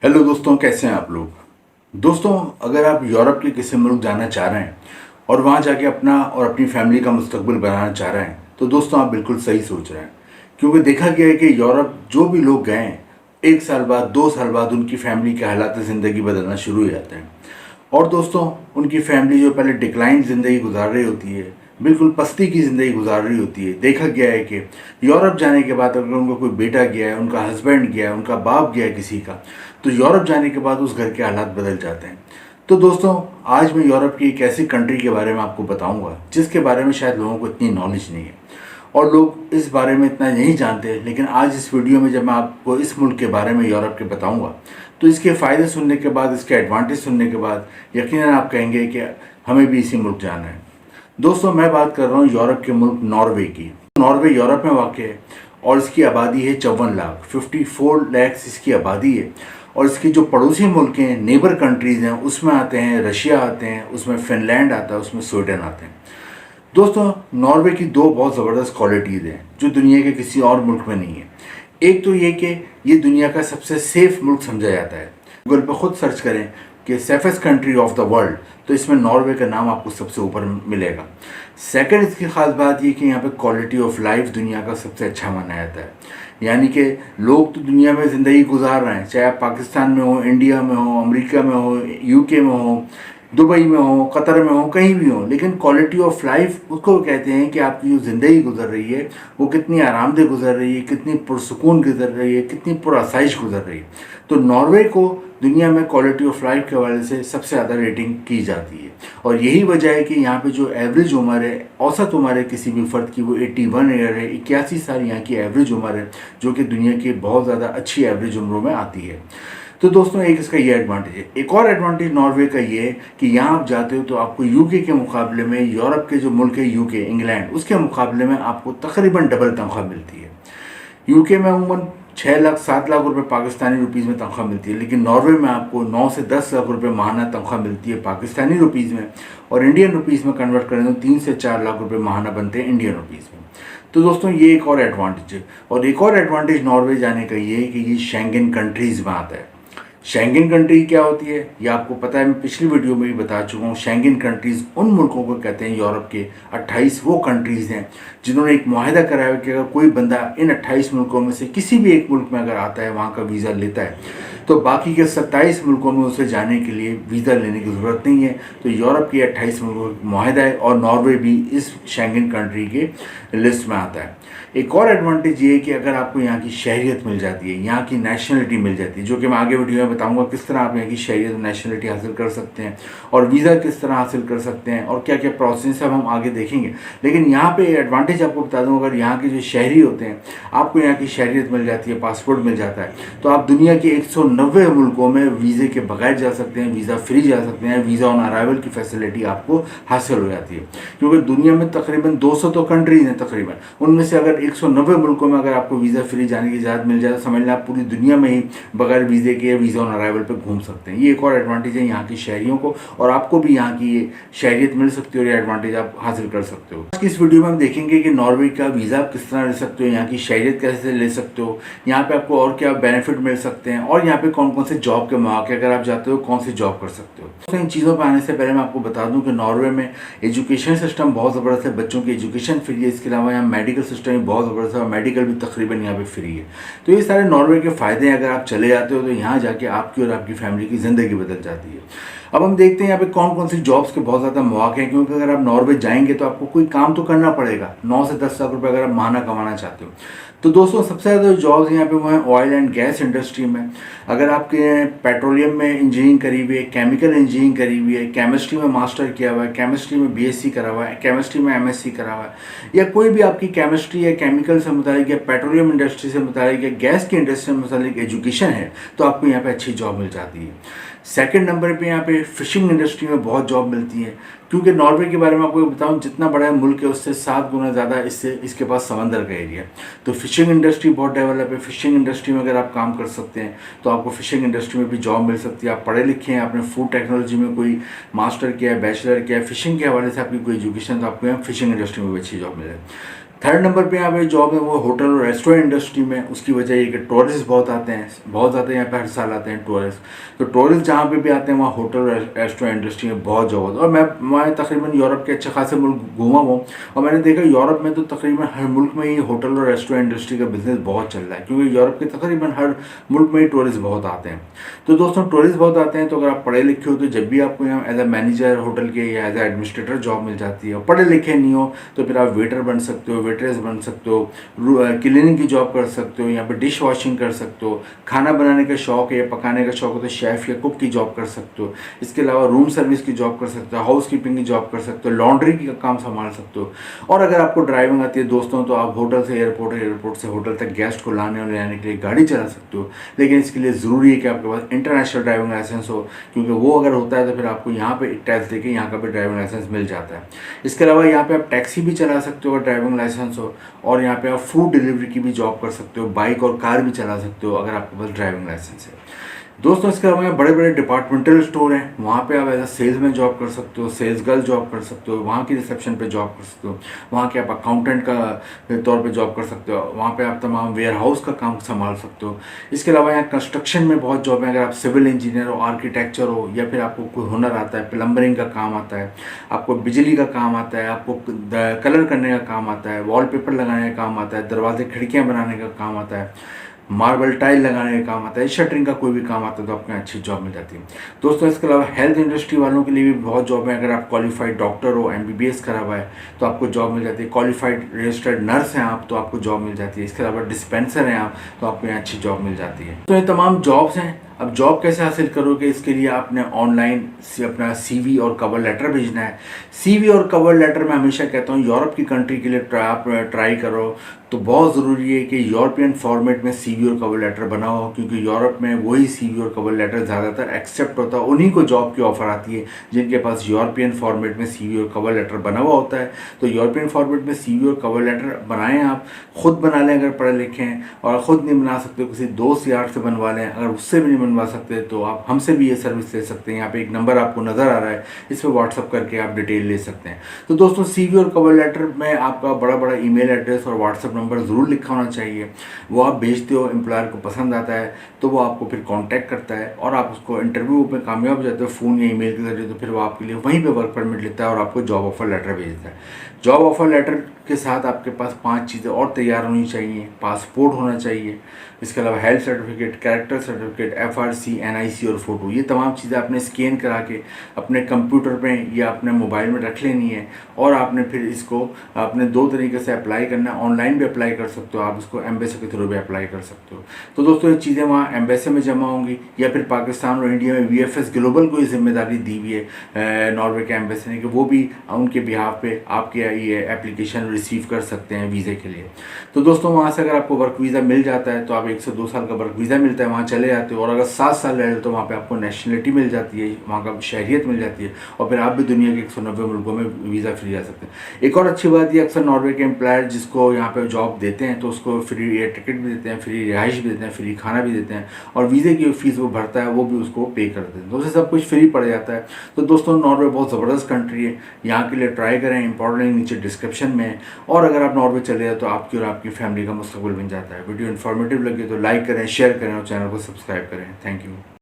Hello दोस्तों, कैसे हैं आप लोग। दोस्तों, अगर आप यूरोप के किसी मुल्क जाना चाह रहे हैं और वहाँ जाके अपना और अपनी फैमिली का मुस्तकबिल बनाना चाह रहे हैं तो दोस्तों आप बिल्कुल सही सोच रहे हैं। क्योंकि देखा गया है कि यूरोप जो भी लोग गए हैं 1 साल बाद 2 साल बाद उनकी फैमिली के हालात ज़िंदगी बदलना शुरू हो जाते हैं। और दोस्तों, उनकी फैमिली जो पहले डिक्लाइन ज़िंदगी गुजार रही होती है, बिल्कुल पस्ती की ज़िंदगी गुजार रही होती है। देखा गया है कि यूरोप जाने के बाद अगर उनका कोई बेटा गया है, उनका हस्बैंड गया है, उनका बाप गया है किसी का, तो यूरोप जाने के बाद उस घर के हालात बदल जाते हैं। तो दोस्तों, आज मैं यूरोप की एक ऐसी कंट्री के बारे में आपको बताऊंगा जिसके बारे में शायद लोगों को इतनी नॉलेज नहीं है और लोग इस बारे में इतना नहीं जानते। लेकिन आज इस वीडियो में जब मैं आपको इस मुल्क के बारे में, यूरोप के बताऊंगा, तो इसके फ़ायदे सुनने के बाद, इसके एडवांटेज सुनने के बाद यकीनन आप कहेंगे कि हमें भी इसी मुल्क जाना है। दोस्तों, मैं बात कर रहा हूँ यूरोप के मुल्क नॉर्वे की। नॉर्वे यूरोप में वाक़ है और इसकी आबादी है 54 लाख, 54 लैक्स इसकी आबादी है। और इसके जो पड़ोसी मुल्क हैं, नेबर कंट्रीज़ हैं, उसमें आते हैं रशिया आते हैं, उसमें फिनलैंड आता है, उसमें स्वीडन आते हैं। दोस्तों, नॉर्वे की दो बहुत ज़बरदस्त क्वालिटीज़ हैं जो दुनिया के किसी और मुल्क में नहीं है। एक तो ये कि ये दुनिया का सबसे सेफ मुल्क समझा जाता है। गूगल पर ख़ुद सर्च करें कि safest country of the world, तो इसमें नॉर्वे का नाम आपको सबसे ऊपर मिलेगा। सेकंड, इसकी ख़ास बात ये कि यहाँ पे क्वालिटी ऑफ लाइफ दुनिया का सबसे अच्छा माना जाता है। यानी कि लोग तो दुनिया में ज़िंदगी गुजार रहे हैं, चाहे आप पाकिस्तान में हो, इंडिया में हो, अमेरिका में हो, यूके में हो, दुबई में हो, कतर में हो, कहीं भी हो, लेकिन क्वालिटी ऑफ लाइफ उसको कहते हैं कि आपकी जो ज़िंदगी गुजर रही है वो कितनी आरामदेह गुजर रही है, कितनी पुरसुकून गुजर रही है, कितनी पुरआसाइश गुजर रही है। तो नॉर्वे को दुनिया में क्वालिटी ऑफ लाइफ के हवाले से सबसे ज़्यादा रेटिंग की जाती है। और यही वजह है कि यहाँ पे जो एवरेज उम्र है, औसत उम्र है किसी भी फ़र्द की, वो 81 ईयर है। 81 साल यहाँ की एवरेज उम्र है, जो कि दुनिया की बहुत ज़्यादा अच्छी एवरेज उम्रों में आती है। तो दोस्तों, एक इसका ये एडवांटेज है। एक और एडवांटेज नॉर्वे का ये है कि यहाँ आप जाते हो तो आपको यूके के मुकाबले में, यूरोप के जो मुल्क है यूके, इंग्लैंड, उसके मुकाबले में आपको तकरीबन डबल तनख्वाह मिलती है। यूके में अमूमन 6 लाख 7 लाख रुपए पाकिस्तानी रुपीज़ में तनख्वाह मिलती है, लेकिन नॉर्वे में आपको 9 से 10 लाख रुपए माहाना तनख्वाह मिलती है पाकिस्तानी रुपीज़ में। और इंडियन रुपीज़ में कन्वर्ट करें तो 3 से 4 लाख रुपए माहाना बनते हैं इंडियन रुपीज़ में। तो दोस्तों, ये एक और एडवांटेज है। और एक और एडवांटेज नॉर्वे जाने का ये है कि ये शेंगन कंट्रीज़ में आता है। शेंगन कंट्री क्या होती है ये आपको पता है, मैं पिछली वीडियो में भी बता चुका हूँ। शेंगन कंट्रीज़ उन मुल्कों को कहते हैं, यूरोप के 28 वो कंट्रीज़ हैं जिन्होंने एक मुआहदा कराया है कि अगर कोई बंदा इन 28 मुल्कों में से किसी भी एक मुल्क में अगर आता है, वहाँ का वीज़ा लेता है, तो बाकी के 27 मुल्कों में उसे जाने के लिए वीज़ा लेने की ज़रूरत नहीं है। तो यूरोप के 28 मुल्कों का मुआहदा है और नॉर्वे भी इस शेंगन कंट्री के लिस्ट में आता है। एक और एडवांटेज ये है कि अगर आपको यहाँ की शहरियत मिल जाती है, यहाँ की नेशनलिटी मिल जाती है, जो कि मैं आगे वीडियो में बताऊंगा किस तरह आप यहाँ की शहरियत और नेशनलिटी हासिल कर सकते हैं और वीज़ा किस तरह हासिल कर सकते हैं और क्या क्या प्रोसेस है, हम आगे देखेंगे। लेकिन यहाँ पे एडवांटेज आपको बता दूँ, अगर यहाँ के जो शहरी होते हैं, आपको यहाँ की शहरियत मिल जाती है, पासपोर्ट मिल जाता है, तो आप दुनिया के 190 मुल्कों में वीज़े के बगैर जा सकते हैं, वीज़ा फ्री जा सकते हैं, वीज़ा ऑन अराइवल की फैसिलिटी आपको हासिल हो जाती है। क्योंकि दुनिया में तकरीबन 200 तो कंट्रीज़ हैं तकरीबन, उनमें से अगर 190 मुल्कों में अगर आपको वीज़ा फ्री जाने की इजाज़त मिल जाए तो समझ लें आप पूरी दुनिया में ही बगैर वीज़े के वीज़ा ऑन अराइवल पे घूम सकते हैं। ये एक और एडवांटेज है यहाँ की शहरियों को, और आपको भी यहाँ की ये शहरियत मिल सकती है और ये एडवांटेज आप हासिल कर सकते हो। आज की इस वीडियो में हम देखेंगे कि नॉर्वे का वीज़ा आप किस तरह ले सकते हो, यहाँ की शहरियत कैसे ले सकते हो, यहाँ पर आपको और क्या बेनिफिट मिल सकते हैं, और यहाँ पर कौन कौन से जॉब के मौके अगर आप जाते हो कौन सी जॉब कर सकते हो। तो इन चीज़ों पर आने से पहले मैं आपको बता दूँ कि नॉर्वे में एजुकेशन सिस्टम बहुत ज़बरदस्त है, बच्चों की एजुकेशन फ्री है। इसके अलावा यहाँ मेडिकल सिस्टम भी बहुत ज़बरदस्त है और मेडिकल भी तकरीबन यहाँ पे फ्री है। तो ये सारे नॉर्वे के फ़ायदे हैं। अगर आप चले जाते हो तो यहाँ जाके आपकी और आपकी फैमिली की ज़िंदगी बदल जाती है। अब हम देखते हैं यहाँ पे कौन कौन सी जॉब्स के बहुत ज़्यादा मौके हैं, क्योंकि अगर आप नॉर्वे जाएंगे तो आपको कोई काम तो करना पड़ेगा। 9 से 10 लाख रुपये अगर आप माहाना कमाना चाहते हो तो दोस्तों, सबसे ज़्यादा जॉब्स यहाँ पे वो हैं ऑयल एंड गैस इंडस्ट्री में। अगर आपके पेट्रोलियम में इंजीनियरिंग करी हुई है, केमिकल इंजीनियरिंग करी हुई है, केमिस्ट्री में मास्टर किया हुआ है, केमिस्ट्री में बीएससी करा हुआ है, केमिस्ट्री में एमएससी करा हुआ है, या कोई भी आपकी केमिस्ट्री या केमिकल से मुतालिक या पेट्रोलियम इंडस्ट्री से मुतालिक या गैस की इंडस्ट्री से मुतालिक एजुकेशन है, तो आपको यहाँ पे अच्छी जॉब मिल जाती है। सेकंड नंबर पे यहाँ पे फिशिंग इंडस्ट्री में बहुत जॉब मिलती है, क्योंकि नॉर्वे के बारे में आपको बताऊँ, जितना बड़ा मुल्क है उससे 7 गुना ज़्यादा इसके पास समंदर का एरिया। तो फिशिंग इंडस्ट्री बहुत डेवलप है। फिशिंग इंडस्ट्री में अगर आप काम कर सकते हैं तो आपको फिशिंग इंडस्ट्री में भी जॉब मिल सकती है। आप पढ़े लिखे हैं, आपने फूड टेक्नोलॉजी में कोई मास्टर किया है, बैचलर किया है, फिशिंग के हवाले से आपकी कोई एजुकेशन, तो आपको यहाँ फिशिंग इंडस्ट्री में भी अच्छी जॉब मिले। थर्ड नंबर पे यहाँ पे जॉब है वो होटल और रेस्टोरेंट इंडस्ट्री में। उसकी वजह ये कि टूरिस्ट बहुत आते हैं, बहुत ज़्यादा यहाँ पे हर साल आते हैं टूरिस्ट। तो टूरिस्ट जहाँ पे भी आते हैं वहाँ होटल रेस्टोरेंट इंडस्ट्री में बहुत जॉब होता है। और मैं तकरीबन यूरोप के अच्छे खासे मुल्क घूमा हूँ और मैंने देखा यूरोप में तो तकरीबन हर मुल्क में ही होटल और रेस्टोरेंट इंडस्ट्री का बिजनेस बहुत चल रहा है, क्योंकि यूरोप के तकरीबन हर मुल्क में ही टूरिस्ट बहुत आते हैं। तो दोस्तों टूरिस्ट बहुत आते हैं, तो अगर आप पढ़े लिखे हो तो जब भी आपको यहाँ एज ए मैनेजर होटल के या एज ए एडमिनिस्ट्रेटर जॉब मिल जाती है। और पढ़े लिखे नहीं हो तो फिर आप वेटर बन सकते हो, वेटरेस बन सकते हो, क्लीनिंग की जॉब कर सकते हो, यहाँ पे डिश वॉशिंग कर सकते हो, खाना बनाने का शौक है या पकाने का शौक है तो शेफ़ या कुक की जॉब कर सकते हो। इसके अलावा रूम सर्विस की जॉब कर सकते हो, हाउस कीपिंग की जॉब कर सकते हो, लॉन्ड्री की काम संभाल सकते हो। और अगर आपको ड्राइविंग आती है दोस्तों तो आप होटल से एयरपोर्ट, एयरपोर्ट से होटल तक गेस्ट को लाने और ले आने के लिए गाड़ी चला सकते हो। लेकिन इसके लिए ज़रूरी है कि आपके पास इंटरनेशनल ड्राइविंग लाइसेंस हो, क्योंकि वो अगर होता है तो फिर आपको यहाँ पे टेस्ट देके यहाँ का भी ड्राइविंग लाइसेंस मिल जाता है। इसके अलावा यहाँ पे आप टैक्सी भी चला सकते हो अगर ड्राइविंग लाइसेंस हो, और यहाँ पे आप फूड डिलीवरी की भी जॉब कर सकते हो, बाइक और कार भी चला सकते हो अगर आपके पास ड्राइविंग लाइसेंस है। दोस्तों इसके अलावा बड़े बड़े डिपार्टमेंटल स्टोर हैं, वहाँ पे आप एज अ सेल्स में जॉब कर सकते हो, सेल्स गर्ल जॉब कर सकते हो, वहाँ की रिसेप्शन पे जॉब कर सकते हो, वहाँ के आप अकाउंटेंट का तौर पे जॉब कर सकते हो, वहाँ पे आप तमाम वेयर हाउस का काम संभाल सकते हो। इसके अलावा यहाँ कंस्ट्रक्शन में बहुत जॉब है, अगर आप सिविल इंजीनियर हो, आर्किटेक्चर हो, या फिर आपको कोई हुनर आता है, प्लम्बरिंग का काम आता है, आपको बिजली का काम आता है, आपको कलर करने का काम आता है, वॉलपेपर लगाने का काम आता है, दरवाजे खिड़कियाँ बनाने का काम आता है, मार्बल टाइल लगाने का काम आता है, शटरिंग का कोई भी काम आता है, तो आपको अच्छी जॉब मिल जाती है। दोस्तों इसके अलावा हेल्थ इंडस्ट्री वालों के लिए भी बहुत जॉब है। अगर आप क्वालिफाइड डॉक्टर हो, MBBS करा हुआ है तो आपको जॉब मिल जाती है। क्वालिफाइड रजिस्टर्ड नर्स हैं आप तो आपको जॉब मिल जाती है। इसके अलावा डिस्पेंसर हैं आप तो आपको यहाँ अच्छी जॉब मिल जाती है। तो ये तमाम जॉब्स हैं। अब जॉब कैसे हासिल करोगे, इसके लिए आपने ऑनलाइन से अपना CV और कवर लेटर भेजना है। CV और कवर लेटर मैं हमेशा कहता हूँ यूरोप की कंट्री के लिए आप ट्राई करो तो बहुत ज़रूरी है कि यूरोपियन फॉर्मेट में CV और कवर लेटर बनाओ, क्योंकि यूरोप में वही CV और कवर लेटर ज़्यादातर एक्सेप्ट होता है, उन्हीं को जॉब की ऑफ़र आती है जिनके पास यूरोपियन फॉर्मेट में CV और कवर लेटर बना हुआ होता है। तो यूरोपियन फॉर्मेट में CV और कवर लेटर बनाएं, आप खुद बना लें अगर पढ़े लिखे हैं, और ख़ुद नहीं बना सकते किसी दोस्त यार से बनवा लें, अगर उससे भी नहीं बनवा सकते तो आप हमसे भी ये सर्विस ले सकते हैं। यहाँ पे एक नंबर आपको नज़र आ रहा है, इस पर व्हाट्सअप करके आप डिटेल ले सकते हैं। तो दोस्तों CV और कवर लेटर में आपका बड़ा बड़ा ईमेल एड्रेस और व्हाट्सअप नंबर ज़रूर लिखा होना चाहिए। वो आप भेजते हो, एम्प्लॉयर को पसंद आता है तो वो आपको फिर कांटेक्ट करता है और आप उसको इंटरव्यू में कामयाब हो जाते हो फ़ोन या ईमेल के जरिए, तो फिर वो आपके लिए वहीं पे वर्क परमिट लेता है और आपको जॉब ऑफ़र लेटर भेजता है। जॉब ऑफ़र लेटर के साथ आपके पास 5 चीज़ें और तैयार होनी चाहिए। पासपोर्ट होना चाहिए, इसके अलावा health certificate, character certificate, FRC, NIC और फ़ोटो। ये तमाम चीज़ें आपने स्कैन करा के अपने कंप्यूटर में या अपने मोबाइल में रख लेनी है, और आपने फिर इसको आपने 2 तरीके से अप्लाई करना है। ऑनलाइन भी अप्लाई कर सकते हो आप, इसको एम्बेसी के थ्रू भी अप्लाई कर सकते हो। तो दोस्तों ये चीज़ें वहाँ एम्बेसी में जमा होंगी, या फिर पाकिस्तान और इंडिया में VFS ग्लोबल को ये जिम्मेदारी दी हुई है नॉर्वे के एम्बेसी ने, कि वो भी उनके बिहाफ पे आपके ये एप्लीकेशन रिसीव कर सकते हैं वीज़े के लिए। तो दोस्तों वहाँ से अगर आपको वर्क वीज़ा मिल जाता है तो आप 1 से 2 साल का वर्क वीज़ा मिलता है, वहाँ चले जाते हो, और अगर 7 साल रहे तो वहाँ पे आपको नेशनलिटी मिल जाती है, वहाँ का शहरियत मिल जाती है, और फिर आप भी दुनिया के 190 मुल्कों में वीज़ा फ्री जा सकते हैं। एक और अच्छी बात ये, अक्सर नॉर्वे के एम्प्लॉयर जिसको यहाँ पे जॉब देते हैं तो उसको फ्री एयर टिकट भी देते हैं, फ्री रिहाइश भी देते हैं, फ्री खाना भी देते हैं, और वीज़े की फीस वो भरता है वो भी उसको पे कर देते हैं। तो उससे सब कुछ फ्री पड़ जाता है। तो दोस्तों नॉर्वे बहुत ज़बरदस्त कंट्री है, यहाँ के लिए ट्राई करें। इंपॉर्टेंट लिंक नीचे डिस्क्रिप्शन में है, और अगर आप नॉर्वे चले जाए तो आपकी और आपकी फैमिली का मुस्तकबिल बन जाता है। वीडियो इन्फॉर्मेटिव लगे तो लाइक करें, शेयर करें और चैनल को सब्सक्राइब करें। Thank you.